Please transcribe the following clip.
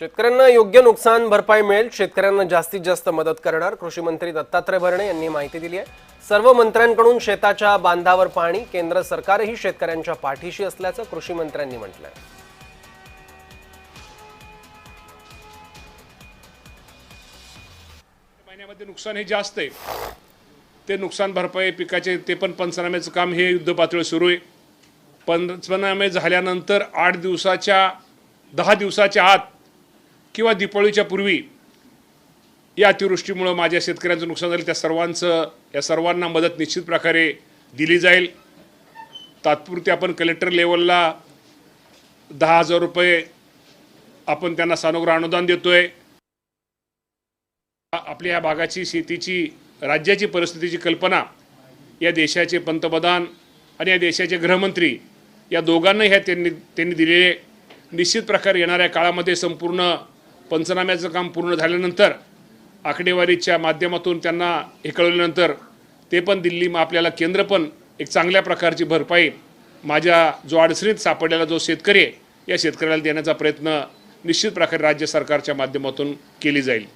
शेतकऱ्यांना योग्य नुकसान भरपाई मिळेल, शेतकऱ्यांना जास्तीत जास्त मदत करणार कृषी मंत्री दत्तात्रय भरणे यांनी माहिती दिली आहे। सर्व मंत्र्यांकडून शेताच्या बांधावर पाणी, केंद्र सरकारही शेतकऱ्यांच्या पाठीशी असल्याचं कृषी मंत्र्यांनी म्हटलंय। महिन्यामध्ये नुकसान हे जास्त आहे, ते नुकसान भरपाई पिकाचे ते पण पंचनाम्याचं काम हे युद्ध पातळीवर सुरू आहे। पंचनामे झाल्यानंतर 8 दिवसाच्या 10 दिवसाच्या आत किंवा दिवाळीच्या पूर्वी या अतिवृष्टीमुळे माझ्या शेतकऱ्यांचं नुकसान झालं त्या सर्वांना मदत निश्चित प्रकारे दिली जाईल। तात्पुरती आपण कलेक्टर लेवलला 10,000 रुपये आपण त्यांना सानुग्रह अनुदान देतोय। आपल्या या भागाची शेतीची राज्याची परिस्थितीची कल्पना या देशाचे पंतप्रधान आणि या देशाचे गृहमंत्री या दोघांना त्यांनी दिलेले। निश्चित प्रकारे येणाऱ्या काळामध्ये संपूर्ण पंचनाम्याचं काम पूर्ण झाल्यानंतर आकडेवारीच्या माध्यमातून त्यांना हे कळवल्यानंतर ते पण दिल्ली आपल्याला केंद्र पण एक चांगल्या प्रकारची भरपाई माझ्या जो अडचणीत सापडलेला जो शेतकरी आहे या शेतकऱ्याला देण्याचा प्रयत्न निश्चित प्रकारे राज्य सरकारच्या माध्यमातून केली जाईल।